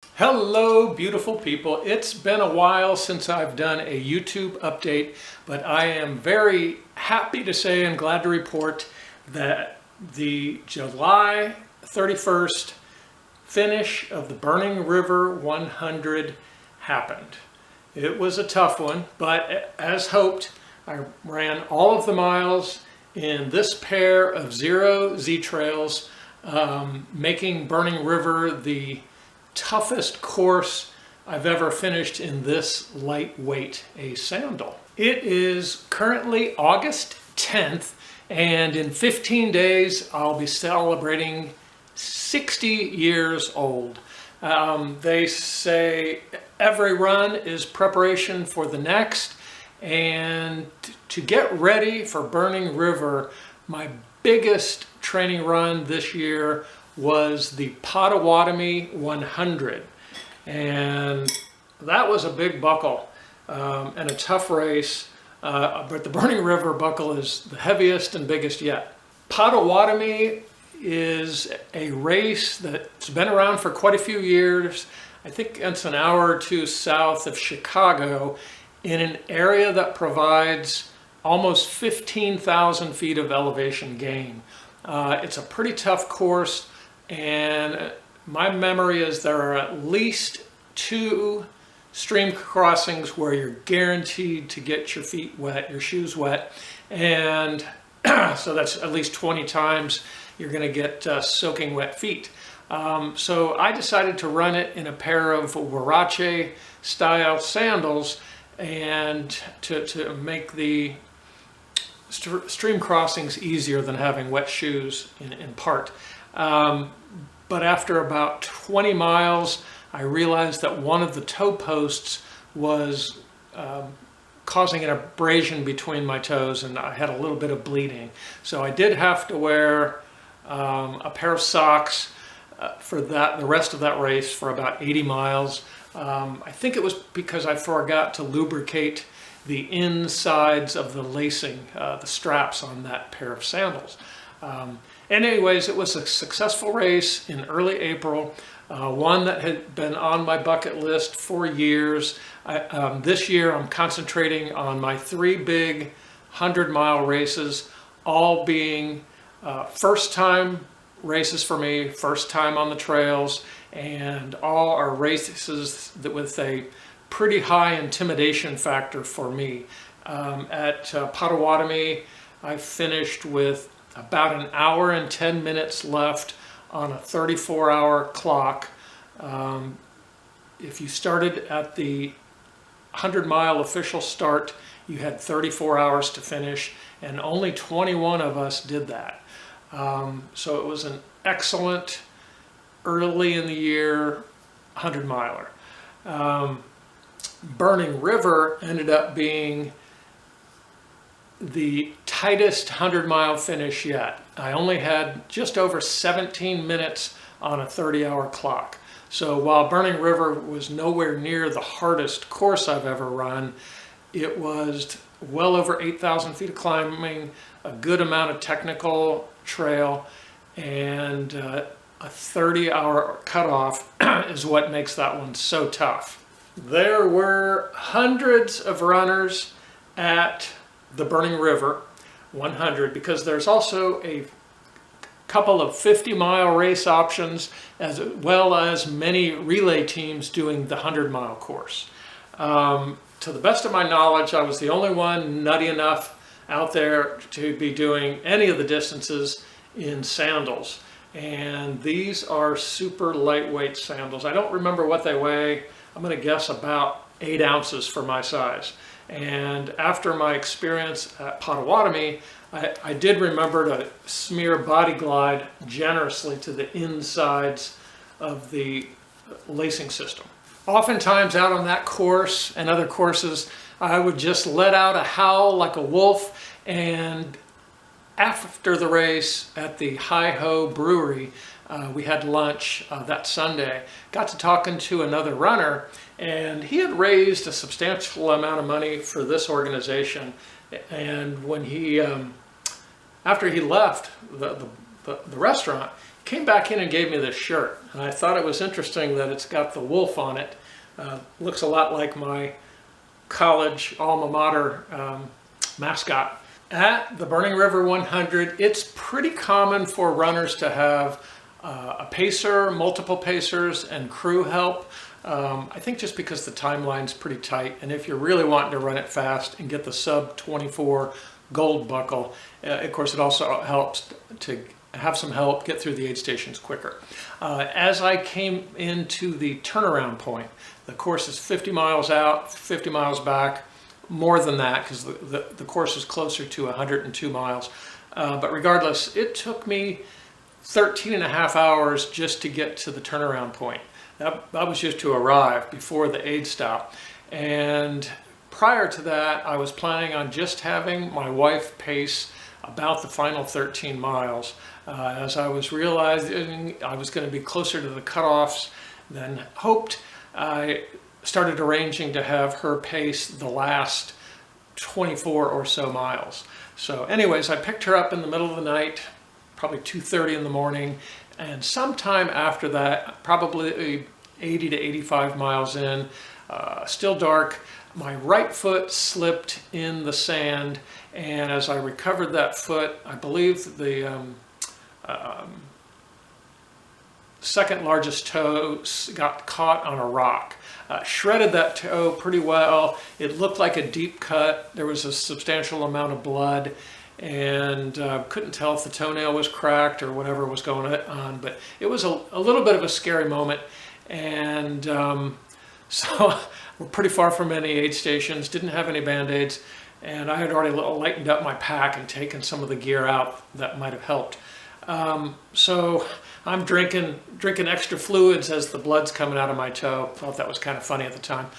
Hello, beautiful people. It's been a while since I've done a YouTube update, but I am very happy to say and glad to report that the July 31st finish of the Burning River 100 happened. It was a tough one, but as hoped, I ran all of the miles in this pair of Xero Z-Trails, making Burning River the toughest course I've ever finished in this lightweight a sandal. It is currently August 10th, and in 15 days I'll be celebrating 60 years old. They say every run is preparation for the next, and to get ready for Burning River, my biggest training run this year was the Potawatomi 100, and that was a big buckle and a tough race, but the Burning River buckle is the heaviest and biggest yet. Potawatomi is a race that's been around for quite a few years. I think it's an hour or two south of Chicago, in an area that provides almost 15,000 feet of elevation gain. It's a pretty tough course, and my memory is there are at least 2 stream crossings where you're guaranteed to get your feet wet, your shoes wet, and so that's at least 20 times you're going to get soaking wet feet. So I decided to run it in a pair of Huarache style sandals, and to make the stream crossings easier than having wet shoes in part. But after about 20 miles, I realized that one of the toe posts was causing an abrasion between my toes, and I had a little bit of bleeding. So I did have to wear a pair of socks for the rest of that race for about 80 miles. I think it was because I forgot to lubricate the insides of the lacing, the straps on that pair of sandals. And anyways, it was a successful race in early April, one that had been on my bucket list for years. This year I'm concentrating on my 3 big 100-mile races, all being first time races for me, first time on the trails, and all are races that with a pretty high intimidation factor for me. At Potawatomi, I finished with about an hour and 10 minutes left on a 34-hour clock. If you started at the 100-mile official start, you had 34 hours to finish, and only 21 of us did that. So it was an excellent early in the year 100-miler. Burning River ended up being the tightest 100-mile finish yet. I only had just over 17 minutes on a 30-hour clock. So while Burning River was nowhere near the hardest course I've ever run, it was well over 8,000 feet of climbing, a good amount of technical trail, and a 30-hour cutoff is what makes that one so tough. There were hundreds of runners at the Burning River 100 because there's also a couple of 50-mile race options, as well as many relay teams doing the 100-mile course. To the best of my knowledge, I was the only one nutty enough out there to be doing any of the distances in sandals. And these are super lightweight sandals. I don't remember what they weigh. I'm going to guess about 8 ounces for my size. And after my experience at Potawatomi, I did remember to smear Body Glide generously to the insides of the lacing system. Oftentimes out on that course and other courses, I would just let out a howl like a wolf, and after the race at the Hi-Ho Brewery, we had lunch that Sunday. Got to talking to another runner, and he had raised a substantial amount of money for this organization. And when he, after he left the restaurant, came back in and gave me this shirt. And I thought it was interesting that it's got the wolf on it. Looks a lot like my college alma mater mascot. At the Burning River 100, it's pretty common for runners to have a pacer, multiple pacers, and crew help. I think just because the timeline's pretty tight, and if you're really wanting to run it fast and get the sub 24 gold buckle, of course it also helps to have some help get through the aid stations quicker. As I came into the turnaround point, the course is 50 miles out, 50 miles back, more than that because the course is closer to 102 miles. But regardless, it took me 13 and a half hours just to get to the turnaround point. That was just to arrive before the aid stop. And prior to that, I was planning on just having my wife pace about the final 13 miles. As I was realizing I was going to be closer to the cutoffs than hoped, I started arranging to have her pace the last 24 or so miles. So anyways, I picked her up in the middle of the night, probably 2:30 in the morning, and sometime after that, probably 80 to 85 miles in, still dark, my right foot slipped in the sand, and as I recovered that foot, I believe the second largest toe got caught on a rock. Shredded that toe pretty well. It looked like a deep cut. There was a substantial amount of blood, and couldn't tell if the toenail was cracked or whatever was going on, but it was a little bit of a scary moment. And so we're pretty far from any aid stations, didn't have any band-aids, and I had already lightened up my pack and taken some of the gear out that might have helped. So I'm drinking extra fluids as the blood's coming out of my toe. Thought that was kind of funny at the time.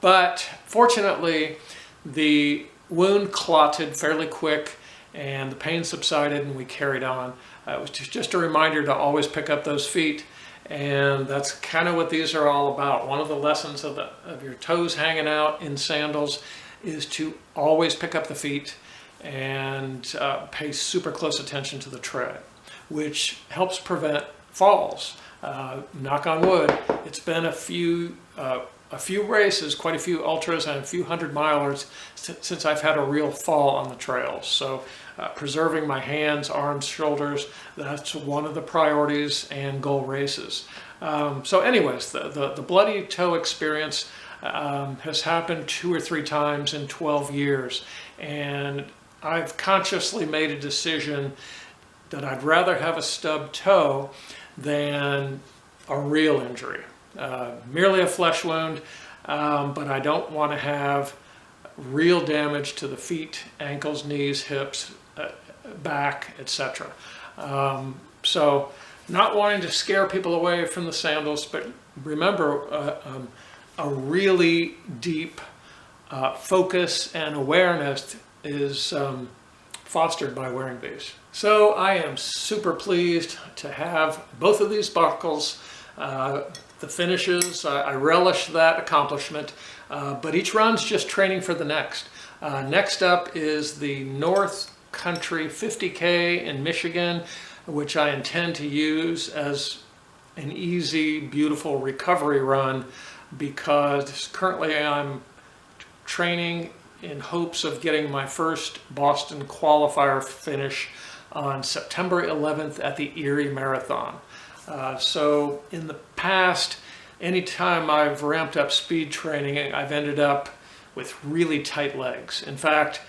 But fortunately, the wound clotted fairly quick and the pain subsided and we carried on. It was just a reminder to always pick up those feet. And that's kind of what these are all about. One of the lessons of your toes hanging out in sandals is to always pick up the feet and pay super close attention to the tread, which helps prevent falls. Knock on wood, it's been a few races, quite a few ultras and a few 100-milers since I've had a real fall on the trails. So preserving my hands, arms, shoulders, that's one of the priorities and goal races. So anyways, the bloody toe experience has happened 2 or 3 times in 12 years. And I've consciously made a decision that I'd rather have a stubbed toe than a real injury. Merely a flesh wound, but I don't want to have real damage to the feet, ankles, knees, hips, back, etc. So not wanting to scare people away from the sandals, but remember a really deep focus and awareness is fostered by wearing these. So I am super pleased to have both of these buckles. The finishes, I relish that accomplishment, but each run's just training for the next. Next up is the North Country 50K in Michigan, which I intend to use as an easy, beautiful recovery run because currently I'm training in hopes of getting my first Boston qualifier finish on September 11th at the Erie Marathon. So in the past, anytime I've ramped up speed training, I've ended up with really tight legs. In fact,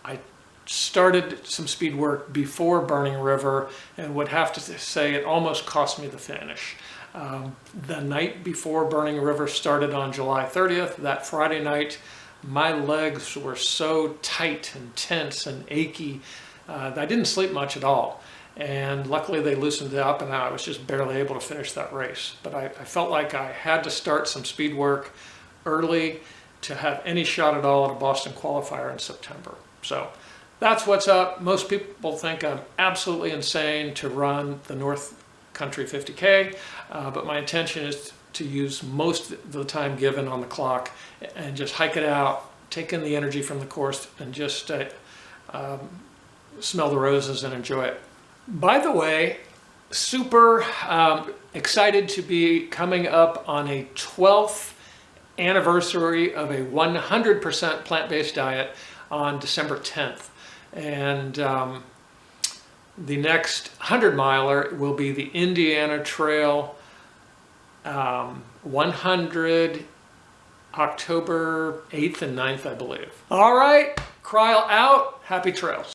I started some speed work before Burning River and would have to say it almost cost me the finish. The night before Burning River started on July 30th, that Friday night, my legs were so tight and tense and achy that I didn't sleep much at all. And luckily they loosened up and I was just barely able to finish that race. But I felt like I had to start some speed work early to have any shot at all at a Boston qualifier in September. So that's what's up. Most people think I'm absolutely insane to run the North Country 50K, but my intention is to use most of the time given on the clock and just hike it out, take in the energy from the course and just smell the roses and enjoy it. By the way, super excited to be coming up on a 12th anniversary of a 100% plant-based diet on December 10th. And the next 100-miler will be the Indiana Trail 100 October 8th and 9th, I believe. All right, Kryl out. Happy trails.